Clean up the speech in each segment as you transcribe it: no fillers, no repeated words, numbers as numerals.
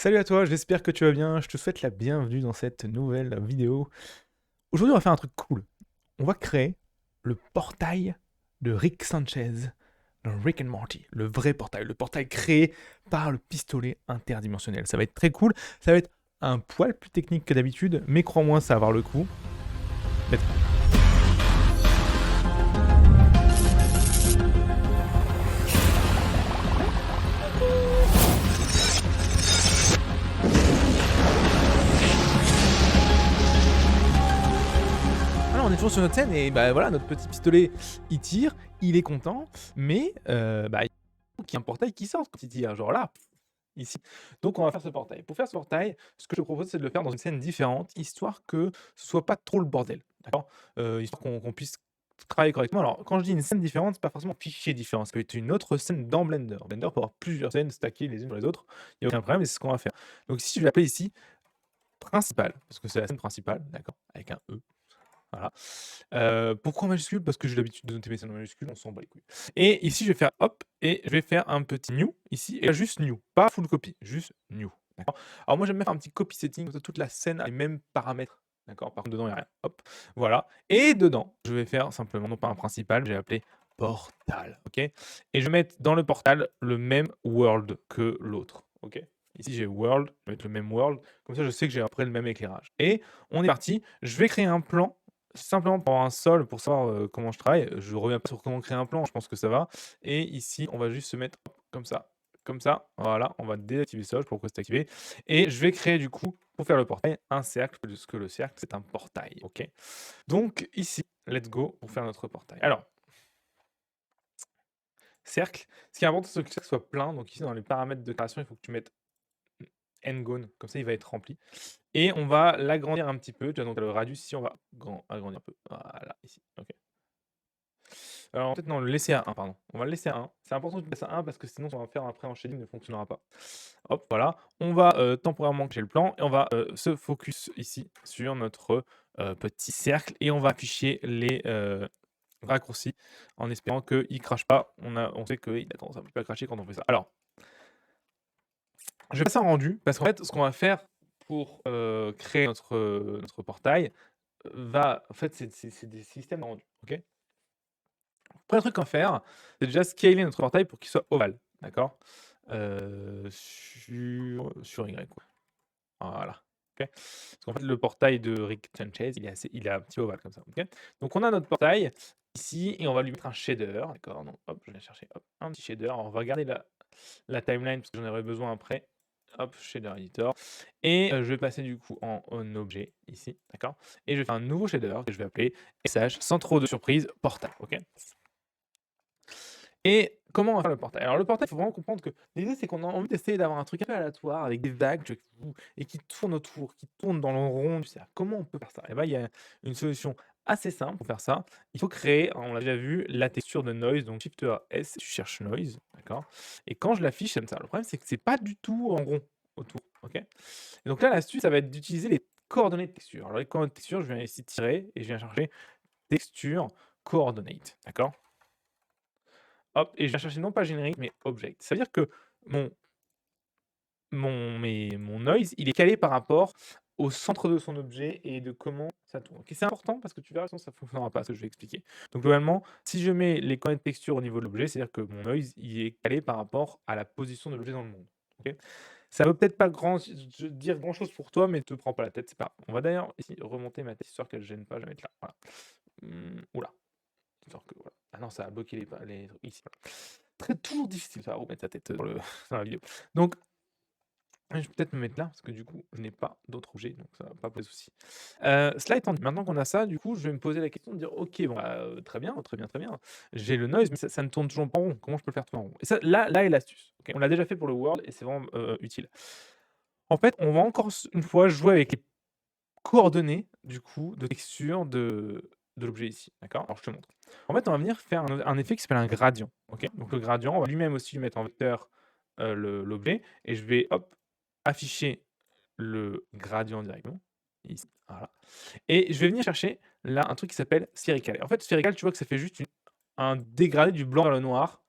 Salut à toi, j'espère que tu vas bien. Je te souhaite la bienvenue dans cette nouvelle vidéo. Aujourd'hui, on va faire un truc cool. On va créer le portail de Rick Sanchez dans Rick and Morty. Le vrai portail. Le portail créé par le pistolet interdimensionnel. Ça va être très cool. Ça va être un poil plus technique que d'habitude, mais crois-moi, ça va avoir le coup. Let's go. Alors, on est toujours sur notre scène et bah voilà, notre petit pistolet, il tire, il est content, mais il faut qu'il y ait un portail qui sorte quand il tire. Genre là, ici. Donc on va faire ce portail. Pour faire ce portail, ce que je te propose, c'est de le faire dans une scène différente, histoire que ce soit pas trop le bordel, d'accord? Histoire qu'on puisse travailler correctement. Alors quand je dis une scène différente, c'est pas forcément un fichier différent, ça peut être une autre scène dans Blender. Blender peut avoir plusieurs scènes stackées les unes sur les autres, il y a aucun problème et c'est ce qu'on va faire. Donc ici, je vais l'appeler ici principal, parce que c'est la scène principale, d'accord? Avec un E, voilà. Pourquoi en majuscule? Parce que j'ai l'habitude de noter mes scènes en majuscule, on s'en bat les couilles. Et ici, je vais faire hop, et je vais faire un petit new ici, et là, juste new, pas full copy, juste new. D'accord. Alors moi, j'aime bien faire un petit copy setting, comme ça, toute la scène a les mêmes paramètres. D'accord. Par contre, dedans, il n'y a rien. Hop, voilà. Et dedans, je vais faire simplement, non pas un principal, j'ai appelé portal. Ok. Et je vais mettre dans le portal le même world que l'autre. Ok. Ici, j'ai world, je vais mettre le même world, comme ça, je sais que j'ai après le même éclairage. Et on est parti. Je vais créer un plan simplement pour avoir un sol, pour savoir, comment je travaille. Je reviens pas sur comment créer un plan, je pense que ça va. Et ici, on va juste se mettre comme ça, voilà, on va désactiver le sol pour que c'est activé. Et je vais créer du coup, pour faire le portail, un cercle, puisque le cercle, c'est un portail, OK? Donc ici, let's go pour faire notre portail. Alors, cercle, ce qui est important, c'est que le cercle soit plein. Donc ici, dans les paramètres de création, il faut que tu mettes n-gone, comme ça, il va être rempli. Et on va l'agrandir un petit peu. Tu vois, donc le radius ici, on va agrandir un peu. Voilà, ici, OK. Alors, en fait, non, le laisser à 1, pardon. On va le laisser à 1. C'est important que tu passes à 1 parce que sinon, on va faire après en shading ne fonctionnera pas. Hop, voilà. On va temporairement cacher le plan et on va se focus ici sur notre petit cercle et on va afficher les raccourcis en espérant qu'il ne crache pas. On sait qu'il a tendance à un petit peu à cracher quand on fait ça. Alors, je vais passer en rendu parce qu'en fait, ce qu'on va faire pour créer notre portail en fait, c'est des systèmes de rendu. OK. Premier truc à faire, c'est déjà scaler notre portail pour qu'il soit ovale, d'accord? Sur Y, quoi. Voilà, OK? Parce qu'en fait, le portail de Rick Sanchez, il est un petit ovale comme ça, OK? Donc on a notre portail ici et on va lui mettre un shader, d'accord? Donc hop, je viens chercher, hop, un petit shader. On va garder la timeline parce que j'en aurai besoin après. Hop, shader editor et je vais passer du coup en objet ici, d'accord? Et je vais faire un nouveau shader que je vais appeler SH sans trop de surprise, portail, OK? Et comment on va faire le portail? Alors le portail, il faut vraiment comprendre que l'idée, c'est qu'on a envie d'essayer d'avoir un truc un peu aléatoire avec des vagues, tu vois, et qui tournent autour, qui tournent dans le rond, tu sais. Comment on peut faire ça? Et ben, il y a une solution assez simple pour faire ça. Il faut créer, on l'a déjà vu, la texture de noise, donc Shift A S, tu cherches noise, d'accord? Et quand je l'affiche comme ça, le problème, c'est que c'est pas du tout en rond autour, OK? Et donc là, l'astuce, ça va être d'utiliser les coordonnées de texture. Alors les coordonnées de texture, je viens ici tirer et je viens chercher texture coordonate, d'accord? Hop, et je viens chercher non pas générique, mais object. Ça veut dire que mon mon noise, il est calé par rapport au centre de son objet et de comment ça tourne. OK, c'est important parce que tu verras sinon ça ne fonctionnera pas, ce que je vais expliquer. Donc globalement, si je mets les coordonnées de texture au niveau de l'objet, c'est-à-dire que mon noise, il est calé par rapport à la position de l'objet dans le monde. OK? Ça veut peut-être pas dire grand-chose pour toi, mais te prends pas la tête, c'est pas grave. On va d'ailleurs ici remonter ma texture qu'elle ne gêne pas, je vais mettre là, voilà. Ouh là, histoire que voilà. Ah non, ça a bloqué les trucs ici, voilà. Toujours difficile ça, à remettre sa tête dans, dans la vidéo. Donc, je vais peut-être me mettre là, parce que du coup, je n'ai pas d'autres objets, donc ça va pas poser de souci. Cela étant dit, maintenant qu'on a ça, du coup, je vais me poser la question de dire: «OK, bon, bah, très bien, très bien, très bien. J'ai le noise, mais ça ne tourne toujours pas en rond. Comment je peux le faire tourner en rond?» Et ça, là est l'astuce, OK? On l'a déjà fait pour le world et c'est vraiment, utile. En fait, on va encore une fois jouer avec les coordonnées, du coup, de texture de l'objet ici, d'accord? Alors je te montre. En fait, on va venir faire un effet qui s'appelle un gradient, OK? Donc le gradient, on va lui-même aussi lui mettre en vecteur, l'objet et je vais, hop, afficher le gradient directement, ici, voilà. Et je vais venir chercher là un truc qui s'appelle sphérical. Et en fait, sphérical, tu vois que ça fait juste un dégradé du blanc vers le noir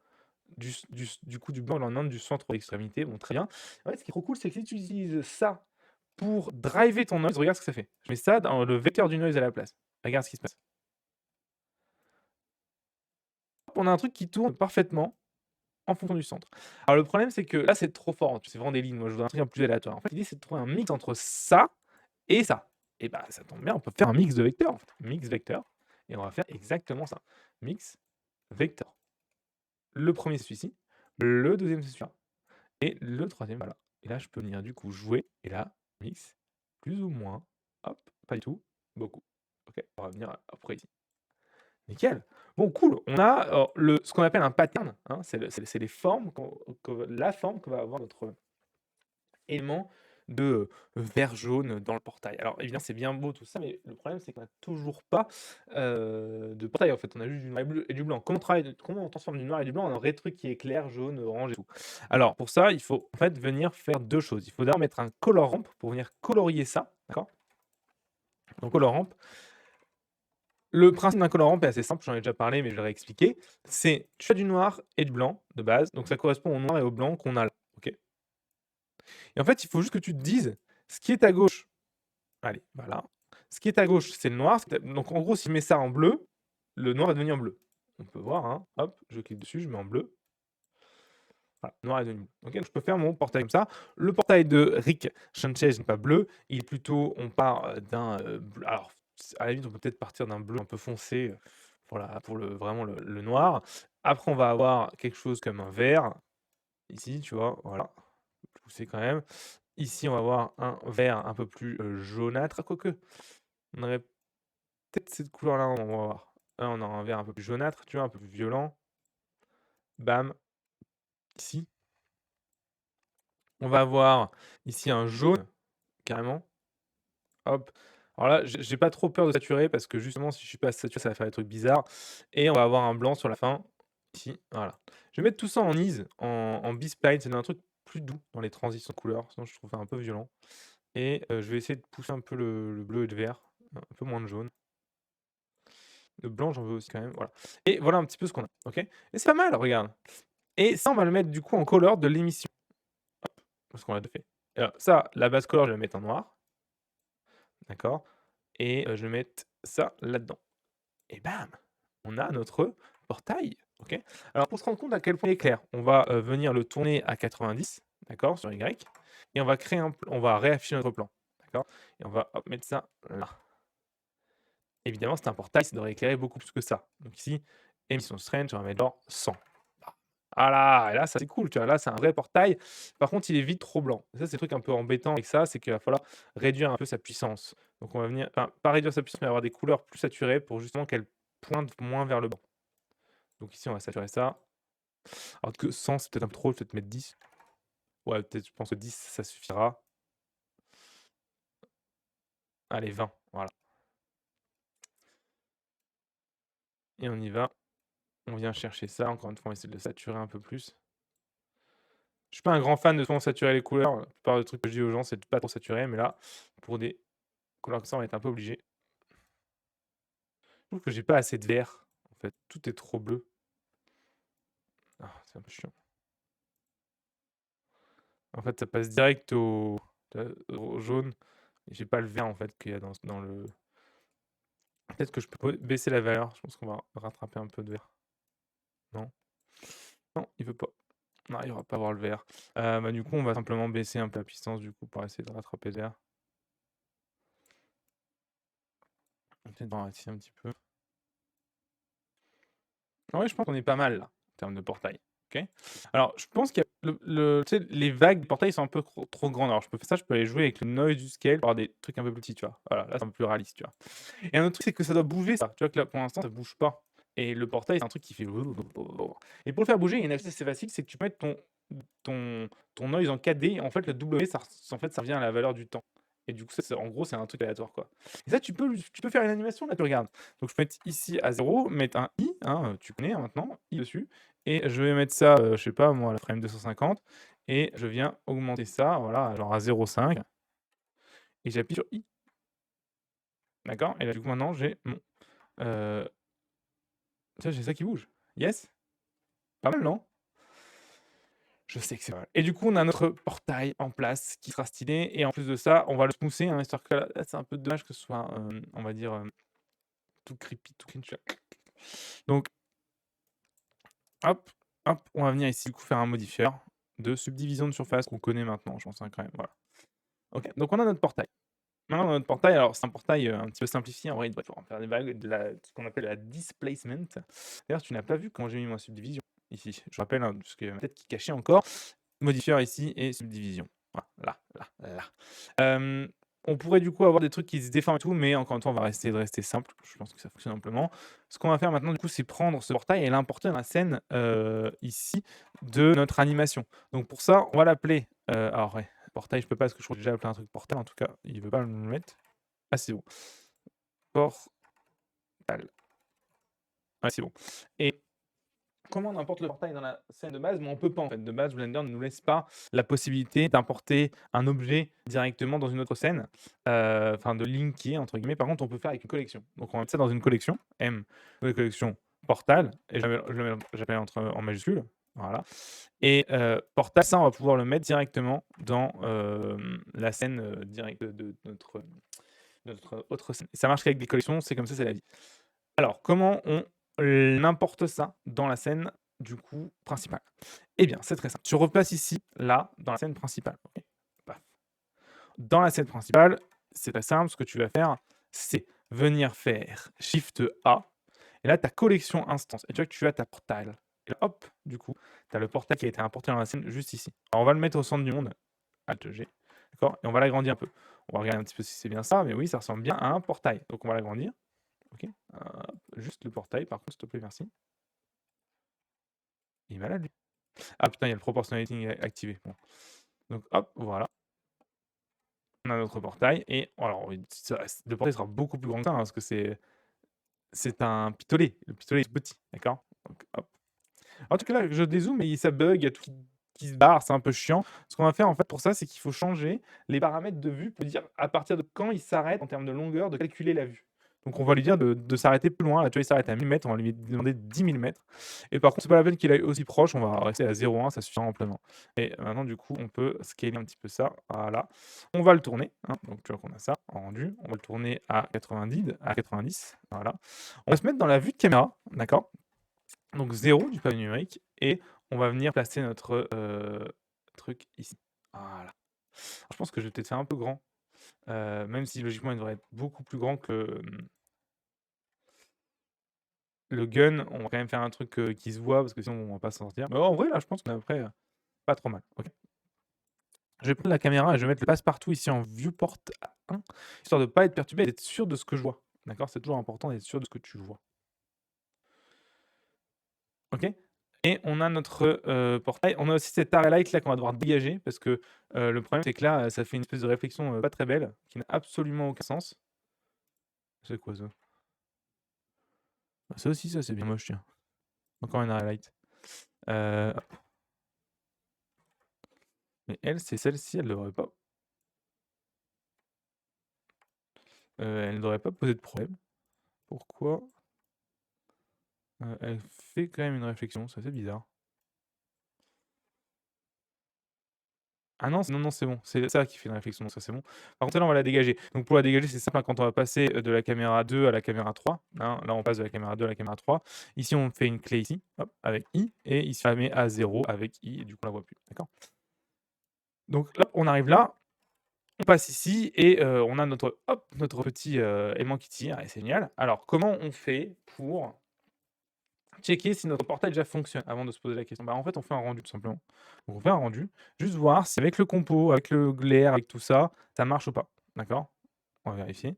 du coup du blanc, il en demande du centre aux extrémités. Bon, très bien. En fait, ce qui est trop cool, c'est que si tu utilises ça pour driver ton noise, regarde ce que ça fait. Je mets ça dans le vecteur du noise à la place. Regarde ce qui se passe. On a un truc qui tourne parfaitement en fonction du centre. Alors le problème, c'est que là, c'est trop fort, hein, c'est vraiment des lignes. Moi, je voudrais un truc un peu plus aléatoire. En fait, l'idée, c'est de trouver un mix entre ça et ça. Et bah, ça tombe bien, on peut faire un mix de vecteurs, en fait. Mix vecteur. Et on va faire exactement ça. Mix vecteur. Le premier, c'est celui-ci. Le deuxième, c'est celui-là. Et le troisième, voilà. Et là, je peux venir du coup jouer. Et là, mix, plus ou moins. Hop, pas du tout. Beaucoup. Ok, on va venir après ici. Nickel. Bon, cool. On a ce qu'on appelle un pattern, hein, c'est les formes, la forme que va avoir notre élément de vert jaune dans le portail. Alors évidemment, c'est bien beau tout ça, mais le problème, c'est qu'on n'a toujours pas de portail en fait. On a juste du noir et du blanc. Comment on transforme du noir et du blanc en un vrai truc qui est clair, jaune, orange et tout? Alors pour ça, il faut en fait venir faire deux choses. Il faut d'abord mettre un color ramp pour venir colorier ça, d'accord? Donc color ramp. Le principe d'un colorant est assez simple, j'en ai déjà parlé, mais je vais réexpliquer. C'est tu as du noir et du blanc de base, donc ça correspond au noir et au blanc qu'on a là. Ok. Et en fait, il faut juste que tu te dises ce qui est à gauche. Allez, voilà. Ce qui est à gauche, c'est le noir. Donc en gros, si je mets ça en bleu, le noir va devenir bleu. On peut voir, hein. Hop, je clique dessus, je mets en bleu. Voilà, noir est devenu bleu. Ok, donc je peux faire mon portail comme ça. Le portail de Rick Sanchez n'est pas bleu, il est plutôt, on part d'un bleu. Alors, à la limite, on peut peut-être partir d'un bleu un peu foncé pour vraiment le noir. Après, on va avoir quelque chose comme un vert, ici, tu vois, voilà, pousser quand même. Ici, on va avoir un vert un peu plus jaunâtre, quoique, on aurait peut-être cette couleur-là, on va voir. Là, on aura un vert un peu plus jaunâtre, tu vois, un peu plus violent. Bam, ici. On va avoir ici un jaune, carrément. Hop. Alors là, j'ai pas trop peur de saturer parce que justement, si je suis pas saturé, ça va faire des trucs bizarres. Et on va avoir un blanc sur la fin, ici, voilà. Je vais mettre tout ça en ease, en B-spline, c'est un truc plus doux dans les transitions de couleurs, sinon je trouve ça un peu violent. Et je vais essayer de pousser un peu le bleu et le vert, un peu moins de jaune. Le blanc, j'en veux aussi quand même, voilà. Et voilà un petit peu ce qu'on a, ok? Et c'est pas mal, regarde. Et ça, on va le mettre du coup en color de l'émission. Hop, parce qu'on l'a déjà fait. Alors ça, la base color, je vais la mettre en noir. D'accord? Et je vais mettre ça là-dedans. Et bam! On a notre portail, OK? Alors pour se rendre compte à quel point il est clair, on va, venir le tourner à 90, d'accord? Sur Y et on va créer on va réafficher notre plan, d'accord? Et on va, hop, mettre ça là. Évidemment, c'est un portail, ça devrait éclairer beaucoup plus que ça. Donc ici, émission strange, on va mettre genre 100. Voilà, et là, ça c'est cool, tu vois? Là, c'est un vrai portail. Par contre, il est vite trop blanc. Ça, c'est le truc un peu embêtant avec ça, c'est qu'il va falloir réduire un peu sa puissance. Donc on va venir enfin, pas réduire sa puissance, mais avoir des couleurs plus saturées pour justement qu'elle pointe moins vers le bas. Donc ici, on va saturer ça. Alors que 100, c'est peut-être un peu trop, peut-être mettre 10. Ouais, peut-être, je pense que 10, ça suffira. Allez, 20, voilà. Et on y va. On vient chercher ça. Encore une fois, on va essayer de le saturer un peu plus. Je suis pas un grand fan de trop saturer les couleurs. La plupart des trucs que je dis aux gens, c'est de pas trop saturer. Mais là, pour des couleurs comme ça, on va être un peu obligé. Je trouve que j'ai pas assez de vert. En fait, tout est trop bleu. Ah, c'est un peu chiant. En fait, ça passe direct au jaune. Et j'ai pas le vert en fait qu'il y a dans le. Peut-être que je peux baisser la valeur. Je pense qu'on va rattraper un peu de vert. Non? Non, il veut pas. Non, il va pas avoir le vert. Bah, du coup, on va simplement baisser un peu la puissance du coup pour essayer de rattraper le vert. On va peut-être ici un petit peu. Ouais, je pense qu'on est pas mal là, en termes de portail. Ok. Alors, je pense qu'il y a tu sais, les vagues du portail sont un peu trop grandes. Alors, je peux faire ça, je peux aller jouer avec le noise du scale pour avoir des trucs un peu plus petits, tu vois. Voilà, là, c'est un peu plus réaliste, tu vois. Et un autre truc, c'est que ça doit bouger, ça. Tu vois que là, pour l'instant, ça bouge pas. Et le portail, c'est un truc qui fait. Et pour le faire bouger, il y a une astuce assez facile, c'est que tu peux mettre ton noise en 4D. En fait, le W, en fait, ça revient à la valeur du temps. Et du coup, ça, en gros, c'est un truc aléatoire, quoi. Et ça, tu peux faire une animation, là, tu regardes. Donc, je peux mettre ici à 0, mettre un I, hein, tu connais hein, maintenant, I dessus. Et je vais mettre ça, je sais pas, moi, à la frame 250. Et je viens augmenter ça, voilà, genre à 0,5. Et j'appuie sur I. D'accord? Et là, du coup, maintenant, j'ai mon. Tiens, j'ai ça qui bouge. Yes? Pas mal, non? Je sais que c'est pas mal. Et du coup, on a notre portail en place qui sera stylé et en plus de ça, on va le smoother, hein, histoire que là, c'est un peu dommage que ce soit, on va dire, tout creepy, tout cringe. Donc hop, hop, on va venir ici, du coup, faire un modifieur de subdivision de surface qu'on connaît maintenant, je pense, hein, quand même, voilà. OK, donc on a notre portail. Maintenant, dans notre portail, alors c'est un portail, un petit peu simplifié, en vrai, il doit pouvoir faire des vagues, ce qu'on appelle la displacement. D'ailleurs, tu n'as pas vu comment j'ai mis ma subdivision ici. Je rappelle, hein, parce qu'il y a peut-être qui cachait encore. Modifieur ici et subdivision. Voilà, là, là, là. On pourrait du coup avoir des trucs qui se déforment et tout, mais encore une fois, on va rester simple. Je pense que ça fonctionne amplement. Ce qu'on va faire maintenant, du coup, c'est prendre ce portail et l'importer dans la scène ici de notre animation. Donc pour ça, on va l'appeler. Alors ouais, portail, je peux pas parce que je crois que j'ai déjà appelé un truc portal. En tout cas, il veut pas me le mettre. Ah, c'est bon. Portal. Ouais, c'est bon. Et comment on importe le portail dans la scène de base? Mais on peut pas en fait. De base, Blender ne nous laisse pas la possibilité d'importer un objet directement dans une autre scène, enfin de linker entre guillemets. Par contre, on peut faire avec une collection. Donc on va mettre ça dans une collection, M, une collection portal, et j'appelle en majuscule, voilà. Et portal, ça, on va pouvoir le mettre directement dans la scène directe de notre autre scène. Et ça marche qu'avec des collections, c'est comme ça, c'est la vie. Alors, comment on importe ça dans la scène, du coup, principale? Eh bien, c'est très simple. Tu replaces ici, là, dans la scène principale. OK. Paf. Dans la scène principale, c'est très simple. Ce que tu vas faire, c'est venir faire Shift A. Et là, ta collection instance. Et tu vois que tu as ta portal. Et là, hop, du coup, tu as le portal qui a été importé dans la scène juste ici. Alors, on va le mettre au centre du monde. Alt G. D'accord? Et on va l'agrandir un peu. On va regarder un petit peu si c'est bien ça. Mais oui, ça ressemble bien à un portail. Donc, on va l'agrandir. OK. Juste le portail, par contre, s'il te plaît, merci. Il est malade, lui. Ah putain, il y a le proportionality activé. Bon. Donc hop, voilà. On a notre portail. Et alors, oui, le portail sera beaucoup plus grand que ça, hein, parce que c'est un pistolet. Le pistolet est petit, d'accord? Donc hop. En tout cas, là, je dézoome et ça bug, il y a tout qui se barre, c'est un peu chiant. Ce qu'on va faire en fait pour ça, c'est qu'il faut changer les paramètres de vue pour dire à partir de quand il s'arrête en termes de longueur, de calculer la vue. Donc on va lui dire de s'arrêter plus loin. Là, tu vois, il s'arrête à 1000 mètres, on va lui demander 10 000 mètres. Et par contre, c'est pas la peine qu'il aille aussi proche, on va rester à 0,1, ça suffira amplement. Et maintenant, du coup, on peut scaler un petit peu ça. Voilà. On va le tourner, hein. Donc tu vois qu'on a ça en rendu. On va le tourner à 90. Voilà. On va se mettre dans la vue de caméra, d'accord? Donc 0 du pavé numérique et on va venir placer notre, truc ici. Voilà. Alors, je pense que je vais peut-être faire un peu grand, même si logiquement il devrait être beaucoup plus grand que, le gun. On va quand même faire un truc, qui se voit parce que sinon on va pas s'en sortir. Mais en vrai là, je pense qu'on est après, pas trop mal. OK. Je vais prendre la caméra et je vais mettre le passe-partout ici en viewport 1, histoire de pas être perturbé et d'être sûr de ce que je vois. D'accord? C'est toujours important d'être sûr de ce que tu vois. OK? Et on a notre, portail. On a aussi cet array light là qu'on va devoir dégager parce que, le problème c'est que là, ça fait une espèce de réflexion, pas très belle, qui n'a absolument aucun sens. C'est quoi ça? Bah, ça aussi, ça c'est bien moche, tiens. Encore une array light. Hop. Mais elle, c'est celle-ci, elle devrait pas elle ne devrait pas poser de problème. Pourquoi? Elle fait quand même une réflexion, c'est assez bizarre. Ah non, non, non, c'est bon. C'est ça qui fait une réflexion, donc ça, c'est bon. Par contre, là, on va la dégager. Donc pour la dégager, c'est simple, hein, quand on va passer, de la caméra 2 à la caméra 3, hein, là, on passe de la caméra 2 à la caméra 3. Ici, on fait une clé ici, hop, avec I et ici, on la met à 0 avec I et du coup, on la voit plus, d'accord? Donc là, on arrive là, on passe ici et on a notre hop, notre petit, aimant qui tire et c'est génial. Alors comment on fait pour checker si notre portail déjà fonctionne avant de se poser la question? Bah, en fait, on fait un rendu tout simplement. Donc on fait un rendu, juste voir si avec le compo, avec le glaire, avec tout ça, ça marche ou pas. D'accord? On va vérifier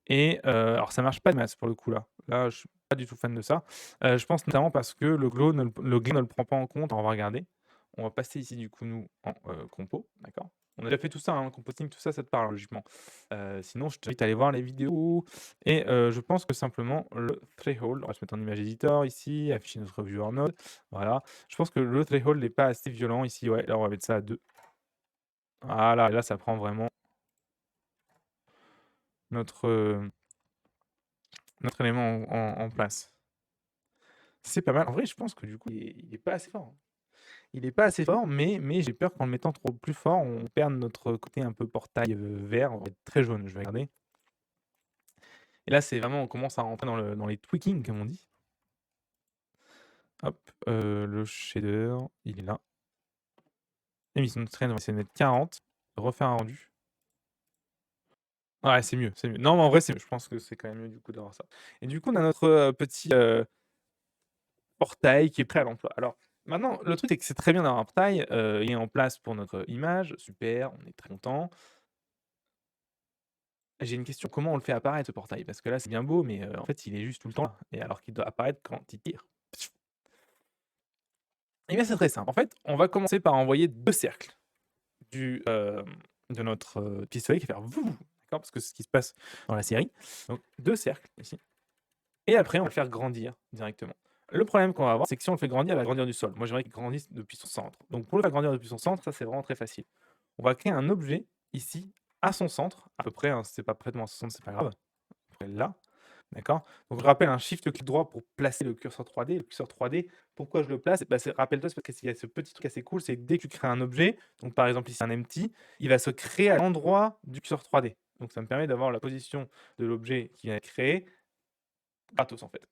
et alors ça marche pas de masse pour le coup là. Là, je suis pas du tout fan de ça. Je pense notamment parce que le glare ne le prend pas en compte. On va regarder. On va passer ici du coup nous en, compo, d'accord? On a déjà fait tout ça, hein, composting, tout ça, ça te parle logiquement. Sinon je t'invite à aller voir les vidéos et je pense que simplement le threshold, on va se mettre en image editor ici, afficher notre viewer node, voilà. Je pense que le threshold n'est pas assez violent ici, ouais, là on va mettre ça à 2. Voilà, et là ça prend vraiment notre, notre élément en place. C'est pas mal. En vrai, je pense que du coup, il est pas assez fort, hein. il est pas assez fort, mais j'ai peur qu'en le mettant trop plus fort, on perde notre côté un peu portail, vert, on va être très jaune. Je vais regarder et là, c'est vraiment on commence à rentrer dans les tweakings comme on dit. Hop, le shader, il est là. Émission de trend, on va essayer de mettre 40, refaire un rendu. Ouais, c'est mieux, c'est mieux. Non, mais en vrai, c'est mieux. Je pense que c'est quand même mieux du coup d'avoir ça et du coup, on a notre, petit, portail qui est prêt à l'emploi. Alors maintenant, le truc, c'est que c'est très bien d'avoir un portail, il est en place pour notre image, super, on est très content. J'ai une question, comment on le fait apparaître ce portail? Parce que là, c'est bien beau, mais en fait, il est juste tout le temps là et alors qu'il doit apparaître quand il tire. Eh bien, c'est très simple. En fait, on va commencer par envoyer 2 cercles du, de notre, pistolet qui va faire «vouh», d'accord? Parce que c'est ce qui se passe dans la série. Donc 2 cercles ici et après on va le faire grandir directement. Le problème qu'on va avoir, c'est que si on le fait grandir, il va grandir du sol. Moi, j'aimerais qu'il grandisse depuis son centre. Donc pour le faire grandir depuis son centre, ça, c'est vraiment très facile. On va créer un objet ici à son centre, à peu près, hein, si c'est pas près à son centre, c'est pas grave. À peu près là, d'accord? Donc je rappelle un shift clic droit pour placer le curseur 3D. Le curseur 3D, pourquoi je le place? Bah, rappelle-toi, c'est parce qu'il y a ce petit truc assez cool, c'est que dès que tu crées un objet, donc par exemple ici un empty, il va se créer à l'endroit du curseur 3D. Donc ça me permet d'avoir la position de l'objet qui vient être créé gratos en fait.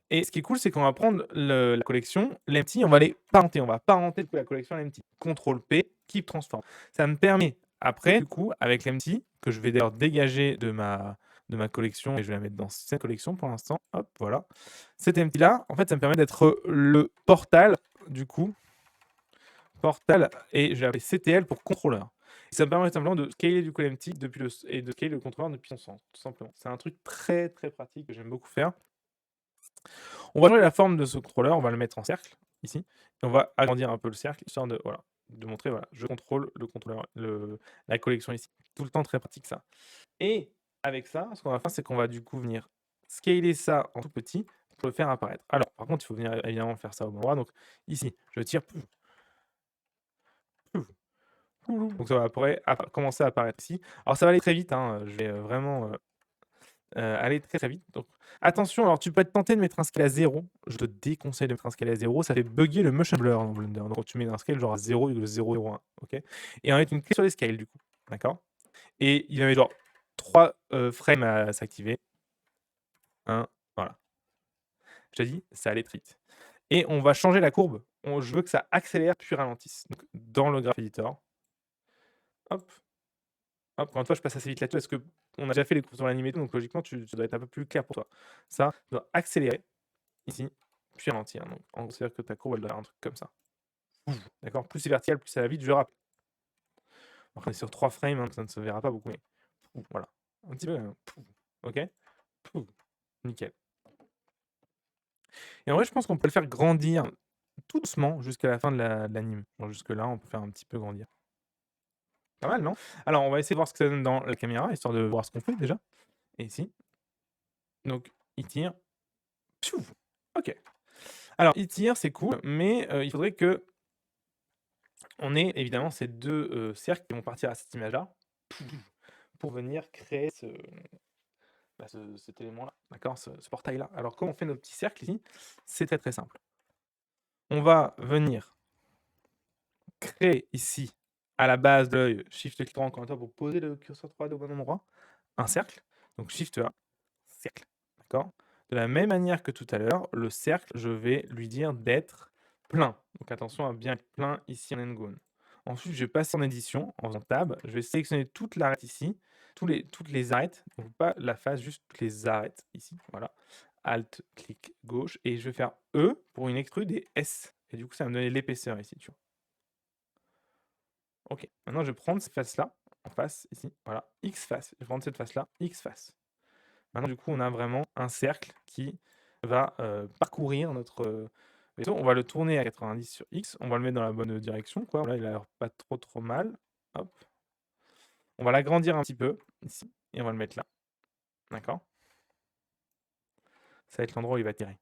Et ce qui est cool, c'est qu'on va prendre la collection, l'empty, on va les parenter. On va parenter du coup, la collection l'empty. CTRL P, keep transform. Ça me permet après, du coup, avec l'empty, que je vais d'ailleurs dégager de ma collection et je vais la mettre dans cette collection pour l'instant. Hop, voilà. Cet empty là, en fait, ça me permet d'être le portal, du coup, portal, et je vais appeler CTL pour contrôleur. Et ça me permet simplement de scaler du coup l'empty et de scaler le contrôleur depuis son centre, tout simplement. C'est un truc très très pratique que j'aime beaucoup faire. On va changer la forme de ce contrôleur, on va le mettre en cercle, ici, et on va agrandir un peu le cercle, histoire de, voilà, de montrer, voilà, je contrôle le contrôleur, la collection ici. Tout le temps très pratique ça. Et avec ça, ce qu'on va faire, c'est qu'on va du coup venir scaler ça en tout petit pour le faire apparaître. Alors, par contre, il faut venir évidemment faire ça au bon endroit. Donc ici, je tire, pouf, pouf, pouf, donc ça va commencer à apparaître ici. Alors ça va aller très vite, hein, je vais vraiment aller très, très vite. Donc attention, alors tu peux être tenté de mettre un scale à 0. Je te déconseille de mettre un scale à 0, ça fait bugger le motion blur dans Blender. Donc tu mets un scale genre à 0,001, OK? Et on va mettre une clé sur les scales du coup, d'accord? Et il va mettre genre 3 frames à s'activer. 1, voilà. Je t'ai dit, ça allait très vite. Et on va changer la courbe. Je veux que ça accélère puis ralentisse. Donc dans le Graph Editor, hop, hop, encore une fois, je passe assez vite là-dessus parce qu'on a déjà fait les courbes sur l'animé, donc logiquement, ça doit être un peu plus clair pour toi. Ça doit accélérer ici, puis ralentir. Donc, c'est-à-dire que ta courbe, elle doit faire un truc comme ça. D'accord? Plus c'est vertical, plus ça va vite, je rappelle. Alors, on est sur 3 frames, hein, ça ne se verra pas beaucoup, mais voilà. Un petit peu, OK? Nickel. Et en vrai, je pense qu'on peut le faire grandir tout doucement jusqu'à la fin de l'anime. Genre jusque-là, on peut faire un petit peu grandir. Pas mal, non? Alors, on va essayer de voir ce que ça donne dans la caméra, histoire de voir ce qu'on fait déjà. Et ici. Donc, il tire. Piouf! OK. Alors, il tire, c'est cool, mais il faudrait que on ait évidemment ces 2 cercles qui vont partir à cette image-là pour venir créer cet élément-là, d'accord? Ce portail-là. Alors, comment on fait nos petits cercles ici? C'est très, très simple. On va venir créer ici, à la base de l'œil, shift clic droit encore une fois pour poser le curseur 3D au bon endroit, un cercle. Donc shift A, cercle, d'accord? De la même manière que tout à l'heure, le cercle, je vais lui dire d'être plein. Donc attention à bien être plein ici en Ngone. Ensuite, je vais passer en édition, en faisant tab, je vais sélectionner toute l'arête ici, toutes les arêtes, donc pas la face, juste toutes les arêtes ici, voilà. Alt, clic gauche, et je vais faire E pour une extrude et S. Et du coup, ça va me donner l'épaisseur ici, tu vois. OK. Maintenant, je vais prendre cette face-là, en face, ici, voilà, X face. Je vais prendre cette face-là, X face. Maintenant, du coup, on a vraiment un cercle qui va parcourir notre vaisseau. On va le tourner à 90 sur X. On va le mettre dans la bonne direction, quoi. Là, il a l'air pas trop mal. Hop. On va l'agrandir un petit peu, ici, et on va le mettre là. D'accord? Ça va être l'endroit où il va tirer.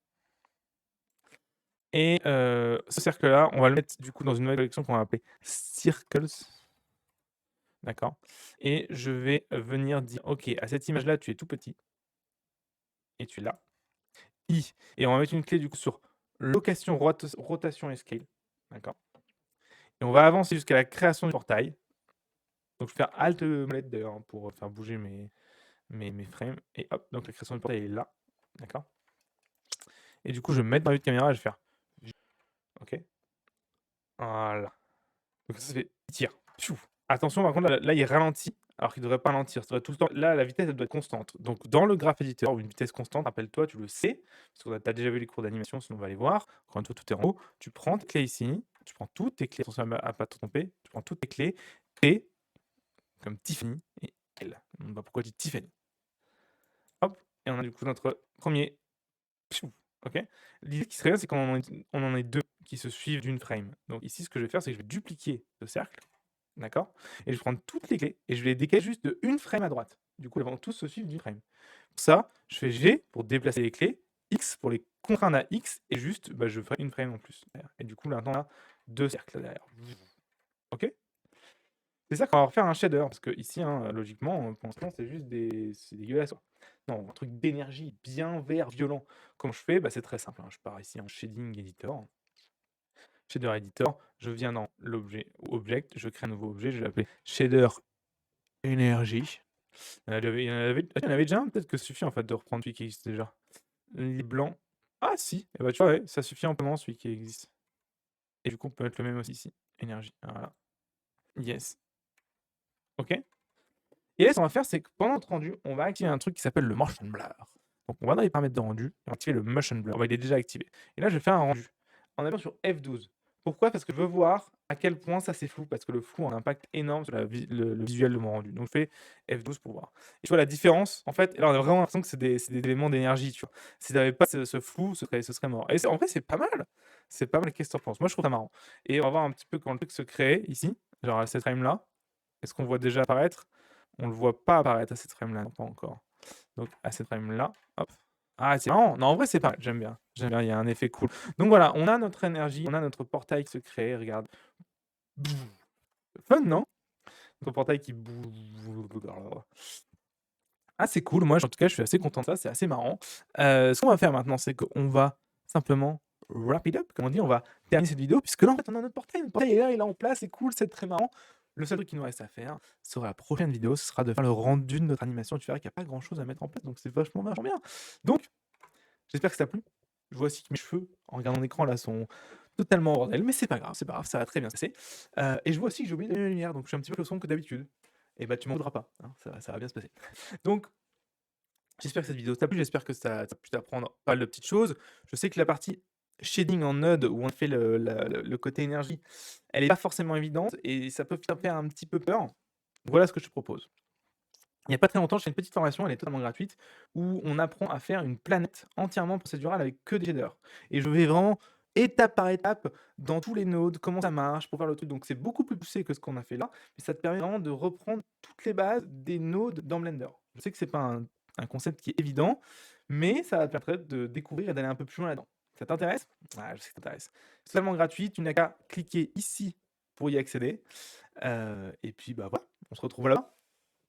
Et ce cercle-là, on va le mettre, du coup, dans une nouvelle collection qu'on va appeler Circles. D'accord? Et je vais venir dire: «OK, à cette image-là, tu es tout petit et tu es là». I et on va mettre une clé, du coup, sur location, rotation et scale. D'accord? Et on va avancer jusqu'à la création du portail. Donc je vais faire Alt molette d'ailleurs hein, pour faire bouger mes frames. Et hop, donc la création du portail est là. D'accord. Et du coup, je vais me mettre dans la vue de caméra et je vais faire. Ok. Voilà. Donc ça fait il tire. Pfiou. Attention, par contre, là, il ralentit, alors qu'il ne devrait pas ralentir. Ça devrait tout le temps. Là, la vitesse, elle doit être constante. Donc, dans le graph editor, une vitesse constante, rappelle-toi, tu le sais, parce que tu as déjà vu les cours d'animation, sinon on va aller voir. Encore une fois, tout est en haut. Tu prends tes clés ici, tu prends toutes tes clés, attention à ne pas te tromper, tu prends toutes tes clés, T, comme Tiffany, et L. Bah, pourquoi je dis Tiffany? Hop, et on a du coup notre premier. Pfiou. Ok. L'idée qui serait bien, c'est qu'on en ait deux qui se suivent d'une frame. Donc ici, ce que je vais faire, c'est que je vais dupliquer ce cercle. D'accord. Et je vais prendre toutes les clés et je vais les décaler juste de une frame à droite. Du coup, ils vont tous se suivre d'une frame. Pour ça, je fais G pour déplacer les clés, X pour les contraindre à X, et juste, bah, je ferai une frame en plus. Et du coup, maintenant, on a deux cercles derrière. Ok. C'est ça qu'on va refaire un shader, parce que ici, hein, logiquement, pour l'instant, c'est juste c'est dégueulasse. Non, un truc d'énergie bien vert, violent. Comment je fais? Bah, c'est très simple. Hein. Je pars ici en Shading Editor. Shader Editor, je viens dans l'objet Object, je crée un nouveau objet, je vais l'appeler Shader Énergie. Il y en avait déjà un, peut-être que ça suffit en fait de reprendre celui qui existe déjà. Les blancs. Ah si, et bah tu vois, ouais, ça suffit amplement celui qui existe. Et du coup, on peut mettre le même aussi ici. Énergie. Voilà. Yes. Ok. Et là, ce qu'on va faire, c'est que pendant notre rendu, on va activer un truc qui s'appelle le motion blur. Donc on va dans les paramètres de rendu, et on va activer le motion blur. Il est déjà activé. Et là, je vais faire un rendu en appuyant sur F12. Pourquoi? Parce que je veux voir à quel point ça c'est flou, parce que le flou a un impact énorme sur le visuel de mon rendu. Donc je fais F12 pour voir. Et tu vois la différence, en fait, là on a vraiment l'impression que c'est des éléments d'énergie, tu vois. S'il n'y avait pas ce flou, ce serait mort. Et en vrai, c'est pas mal. C'est pas mal, qu'est-ce que tu en penses? Moi, je trouve ça marrant. Et on va voir un petit peu quand le truc se crée ici, genre à cette frame-là. Est-ce qu'on voit déjà apparaître? On le voit pas apparaître à cette frame-là, non, pas encore. Donc à cette frame-là, hop. Ah, c'est marrant. Non, en vrai, c'est pas mal. J'aime bien. J'aime bien. Il y a un effet cool. Donc voilà, on a notre énergie, on a notre portail qui se crée. Regarde. Fun, non? Notre portail qui Ah, c'est cool. Moi, en tout cas, je suis assez content de ça. C'est assez marrant. Ce qu'on va faire maintenant, c'est qu'on va simplement wrap it up, comme on dit. On va terminer cette vidéo, puisque là, en fait, on a notre portail. Notre portail est là, il est en place. C'est cool, c'est très marrant. Le seul truc qui nous reste à faire sera la prochaine vidéo. Ce sera de faire le rendu de notre animation. Tu verras qu'il n'y a pas grand-chose à mettre en place. Donc, c'est vachement, vachement bien. Donc, j'espère que ça t'a plu. Je vois aussi que mes cheveux, en regardant l'écran, là, sont totalement en bordel. Mais c'est pas grave, ça va très bien se passer. Et je vois aussi que j'ai oublié d'allumer la lumière. Donc, je suis un petit peu plus sombre que d'habitude. Et bah, tu m'en voudras pas. Hein, ça va bien se passer. Donc, j'espère que cette vidéo t'a plu, j'espère que ça a pu t'apprendre pas mal de petites choses. Je sais que la partie shading en node, où on fait le côté énergie, elle est pas forcément évidente et ça peut faire un petit peu peur. Voilà ce que je te propose. Il y a pas très longtemps, j'ai fait une petite formation, elle est totalement gratuite, où on apprend à faire une planète entièrement procédurale avec que des shaders. Et je vais vraiment étape par étape dans tous les nodes, comment ça marche pour faire le truc. Donc c'est beaucoup plus poussé que ce qu'on a fait là, mais ça te permet vraiment de reprendre toutes les bases des nodes dans Blender. Je sais que c'est pas un concept qui est évident, mais ça va te permettre de découvrir et d'aller un peu plus loin là-dedans. Ça t'intéresse? Ah, je sais que ça t'intéresse. C'est totalement gratuit, tu n'as qu'à cliquer ici pour y accéder. Et puis bah voilà, on se retrouve là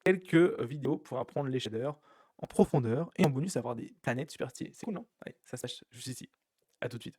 quelques vidéos pour apprendre les shaders en profondeur et en bonus avoir des planètes super stylées. C'est cool, non? Allez, ça se sache juste ici. À tout de suite.